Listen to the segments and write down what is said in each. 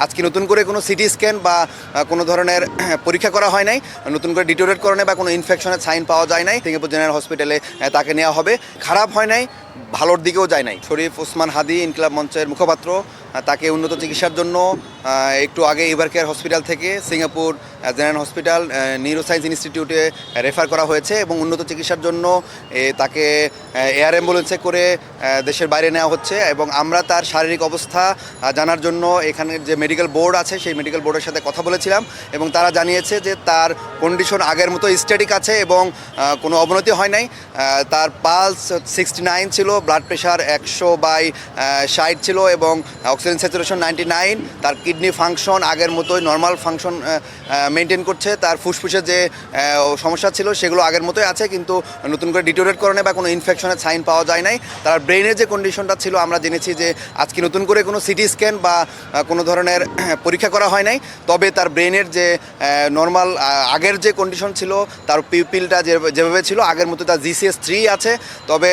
আজকে নতুন করে কোনো সিটি স্ক্যান বা কোনো ধরনের পরীক্ষা করা হয় নাই, নতুন করে ডিটোরেট করে বা কোনো ইনফেকশনের সাইন পাওয়া যায় নাই। সিঙ্গাপুর জেনারেল হসপিটালে তাকে নেওয়া হবে। খারাপ হয় নাই, ভালোর দিকেও যায় নাই। শরীফ ওসমান হাদি ইনকিলাব মঞ্চের মুখপাত্র, তাকে উন্নত চিকিৎসার জন্য একটু আগে এভার কেয়ার হসপিটাল থেকে সিঙ্গাপুর জেনারেল হসপিটাল নিউরোসায়েন্স ইনস্টিটিউটে রেফার করা হয়েছে এবং উন্নত চিকিৎসার জন্য তাকে এয়ার অ্যাম্বুলেন্সে করে দেশের বাইরে নেওয়া হচ্ছে। এবং আমরা তার শারীরিক অবস্থা জানার জন্য এখানের যে মেডিকেল বোর্ড আছে সেই মেডিকেল বোর্ডের সাথে কথা বলেছিলাম এবং তারা জানিয়েছে যে তার কন্ডিশন আগের মতো স্ট্যাটিক আছে এবং কোনো অবনতি হয় নাই। তার পালস 69 ছিল, ব্লাড প্রেশার 100/60 ছিল এবং অক্সিজেন স্যাচুরেশন 99। তার কিডনি ফাংশন আগের মতোই নর্মাল ফাংশন মেনটেন করছে। তার ফুসফুসে যে সমস্যা ছিল সেগুলো আগের মতোই আছে, কিন্তু নতুন করে ডিটোরেট করে বা কোনো ইনফেকশনের সাইন পাওয়া যায় নাই। তার ব্রেনের যে কন্ডিশনটা ছিল আমরা জেনেছি যে আজকে নতুন করে কোনো সিটি স্ক্যান বা কোনো ধরনের পরীক্ষা করা হয় নাই। তবে তার ব্রেনের যে নর্মাল আগের যে কন্ডিশন ছিল, তার পিউপিলটা যেভাবে ছিল আগের মতো তার GCS3 আছে। তবে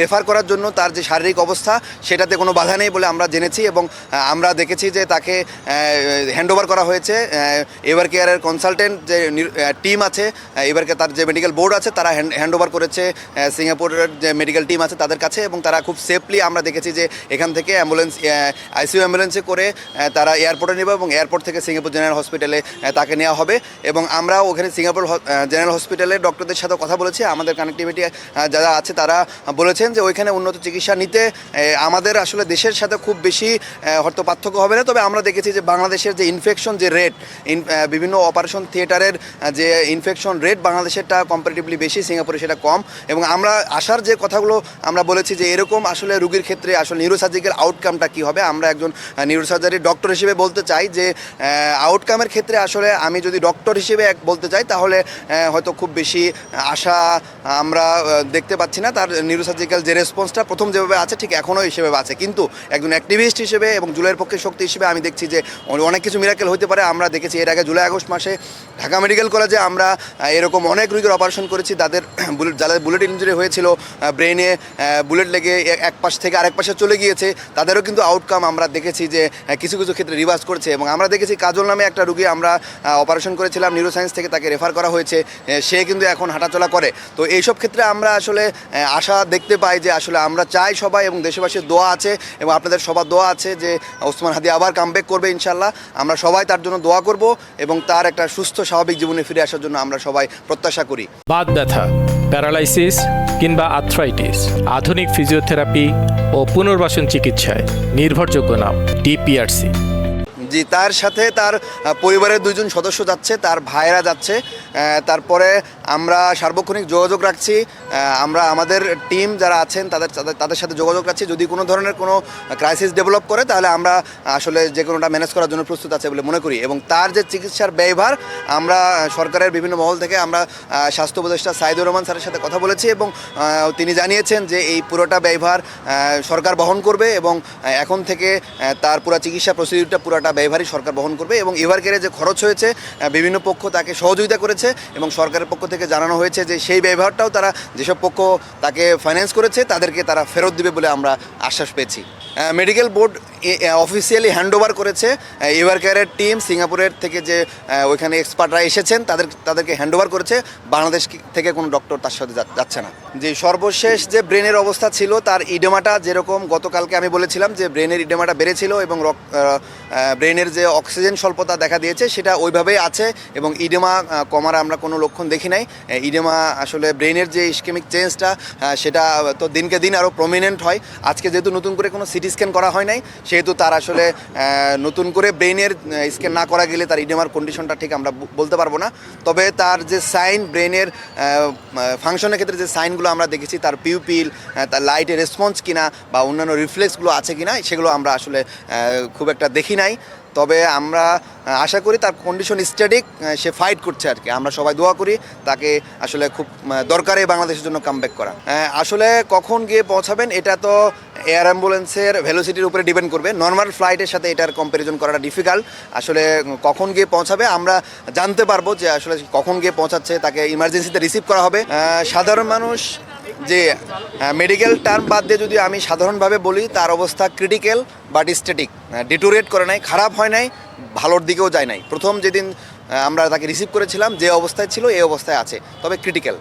রেফার করার জন্য তার যে শারীরিক অবস্থা সেটাতে কোনো বাধা নেই বলে আমরা জেনেছি এবং আমরা দেখেছি যে তাকে হ্যান্ডওভার করা হয়েছে এভার কেয়ারের কনসালটেন্ট যে টিম আছে, এভার কেয়ার তার যে মেডিকেল বোর্ড আছে তারা হ্যান্ডওভার করেছে সিঙ্গাপুরের যে মেডিকেল টিম আছে তাদের কাছে এবং তারা খুব সেফলি আমরা দেখেছি যে এখান থেকে আইসিইউ অ্যাম্বুলেন্সে করে তারা এয়ারপোর্টে নেবে এবং এয়ারপোর্ট থেকে সিঙ্গাপুর জেনারেল হসপিটালে তাকে নেওয়া হবে। এবং আমরা ওখানে সিঙ্গাপুর জেনারেল হসপিটালের ডক্টরদের সাথে কথা বলেছি, আমাদের কানেক্টিভিটি যারা আছে তারা বলেছেন যে ওইখানে উন্নত চিকিৎসা নিতে আমাদের আসলে দেশের সাথে খুব বেশি হয়তো পার্থক্য হবে না। তবে আমরা দেখেছি যে বাংলাদেশের যে ইনফেকশন যে রেট, বিভিন্ন অপারেশন থিয়েটারের যে ইনফেকশন রেট বাংলাদেশেরটা কম্পারেটিভলি বেশি, সিঙ্গাপুরে সেটা কম। এবং আমরা আসার যে কথাগুলো আমরা বলেছি যে এরকম আসলে রোগীর ক্ষেত্রে আসলে নিউরোসার্জিক্যাল আউটকামটা কী হবে। আমরা একজন নিউরোসার্জারি ডক্টর হিসেবে বলতে চাই যে আউটকামের ক্ষেত্রে আসলে আমি যদি ডক্টর হিসেবে বলতে চাই তাহলে হয়তো খুব বেশি আশা আমরা দেখতে পাচ্ছি না। তার নিউরোসার্জিক্যাল যে রেসপন্সটা প্রথম যেভাবে আছে ঠিক এখনও হিসেবে আছে, কিন্তু একজন অ্যাক্টিভিস্ট হিসেবে এবং জুলাইয়ের পক্ষে শক্তি হিসেবে আমি দেখছি যে অনেক কিছু মিরাকেল হতে পারে। আমরা দেখেছি এর আগে জুলাই আগস্ট মাসে ঢাকা মেডিকেল কলেজে আমরা এরকম অনেক রোগীর অপারেশন করেছি, যাদের বুলেট ইঞ্জুরি হয়েছিল, ব্রেনে বুলেট লেগে এক পাশ থেকে আরেক পাশে চলে গিয়েছে, তাদেরও কিন্তু আউটকাম আমরা দেখেছি যে কিছু কিছু ক্ষেত্রে রিভার্স করছে। এবং আমরা দেখেছি কাজল নামে একটা রোগী আমরা অপারেশন করেছিলাম নিউরোসায়েন্স থেকে, তাকে রেফার করা হয়েছে, সে কিন্তু এখন হাঁটাচলা করে। তো এইসব ক্ষেত্রে আমরা আসলে আশা দেখতে পাই যে আসলে আমরা চাই সবাই এবং দেশবাসীর দোয়া আছে এবং আপনাদের সবার দোয়া আছে যে ওসমান হাদি আবার কামব্যাক করবে ইনশাল্লাহ। আমরা সবাই তার জন্য দোয়া করব এবং তার একটা সুস্থ স্বাভাবিক জীবনে ফিরে আসার জন্য আমরা সবাই প্রত্যাশা করি। বাত ব্যথা, প্যারালাইসিস কিংবা আর্থ্রাইটিস, আধুনিক ফিজিওথেরাপি ও পুনর্বাসন চিকিৎসায় নির্ভরযোগ্য নাম DPRC। জি, তার সাথে তার পরিবারের 2 জন সদস্য যাচ্ছে, তার ভাইয়েরা যাচ্ছে। তারপরে আমরা সার্বক্ষণিক যোগাযোগ রাখছি, আমরা আমাদের টিম যারা আছেন তাদের সাথে যোগাযোগ রাখছি। যদি কোনো ধরনের কোনো ক্রাইসিস ডেভেলপ করে তাহলে আমরা আসলে যে কোনোটা ম্যানেজ করার জন্য প্রস্তুত আছে বলে মনে করি। এবং তার যে চিকিৎসার ব্যয়ভার আমরা সরকারের বিভিন্ন মহল থেকে আমরা স্বাস্থ্য উপদেষ্টা সাইদুর রহমান স্যারের সাথে কথা বলেছি এবং তিনি জানিয়েছেন যে এই পুরোটা ব্যয়ভার সরকার বহন করবে এবং এখন থেকে তার পুরো চিকিৎসা প্রসিডিউরটা পুরোটা ব্যয়ভারই সরকার বহন করবে। এবং এভার কেয়ারে যে খরচ হয়েছে বিভিন্ন পক্ষ তাকে সহযোগিতা করেছে এবং সরকারের পক্ষ থেকে জানানো হয়েছে যে সেই ব্যয়ভারটাও তারা যেসব পক্ষ তাকে ফাইন্যান্স করেছে তাদেরকে তারা ফেরত দিবে বলে আমরা আশ্বাস পেয়েছি। মেডিকেল বোর্ড অফিসিয়ালি হ্যান্ডওভার করেছে এভার কেয়ারের টিম, সিঙ্গাপুরের থেকে যে ওইখানে এক্সপার্টরা এসেছেন তাদেরকে হ্যান্ডওভার করেছে। বাংলাদেশ থেকে কোনো ডক্টর তার সাথে যাচ্ছে না। যে সর্বশেষ যে ব্রেনের অবস্থা ছিল, তার ইডেমাটা যেরকম গতকালকে আমি বলেছিলাম যে ব্রেনের ইডেমাটা বেড়েছিল এবং ব্রেনের যে অক্সিজেন স্বল্পতা দেখা দিয়েছে সেটা ওইভাবেই আছে এবং ইডেমা কমার আমরা কোনো লক্ষণ দেখি নাই। ইডেমা আসলে ব্রেনের যে ইস্কেমিক চেঞ্জটা সেটা তো দিনকে দিন আরও প্রমিনেন্ট হয়। আজকে যেহেতু নতুন করে কোনো সিটি স্ক্যান করা হয় নাই সেহেতু তার আসলে নতুন করে ব্রেনের স্ক্যান না করা গেলে তার ইডেমার কন্ডিশনটা ঠিক আমরা বলতে পারবো না। তবে তার যে সাইন, ব্রেনের ফাংশনের ক্ষেত্রে যে সাইনগুলো আমরা দেখেছি, তার পিউপিল, তার লাইটের রেসপন্স কিনা বা অন্যান্য রিফ্লেক্সগুলো আছে কিনা সেগুলো আমরা আসলে খুব একটা দেখি নাই। তবে আমরা আশা করি তার কন্ডিশন স্ট্যাটিক, সে ফাইট করছে আর কি। আমরা সবাই দোয়া করি, তাকে আসলে খুব দরকার এই বাংলাদেশের জন্য কামব্যাক করা। আসলে কখন গিয়ে পৌঁছাবেন এটা তো এয়ার অ্যাম্বুলেন্সের ভেলোসিটির উপরে ডিপেন্ড করবে। নর্মাল ফ্লাইটের সাথে এটার কম্প্যারিজন করাটা ডিফিকাল্ট। আসলে কখন গিয়ে পৌঁছাবে আমরা জানতে পারবো যে আসলে কখন গিয়ে পৌঁছাচ্ছে, তাকে ইমার্জেন্সিতে রিসিভ করা হবে। সাধারণ মানুষ যে মেডিকেল টার্ম বাদ দিয়ে যদি আমি সাধারণভাবে বলি তার অবস্থা ক্রিটিক্যাল বাট স্ট্যাটিক, ডিটোরিয়েট করে নাই, খারাপ হয় নাই, ভালোর দিকেও যায় নাই। প্রথম যেদিন আমরা তাকে রিসিভ করেছিলাম যে অবস্থায় ছিল এই অবস্থায় আছে, তবে ক্রিটিক্যাল।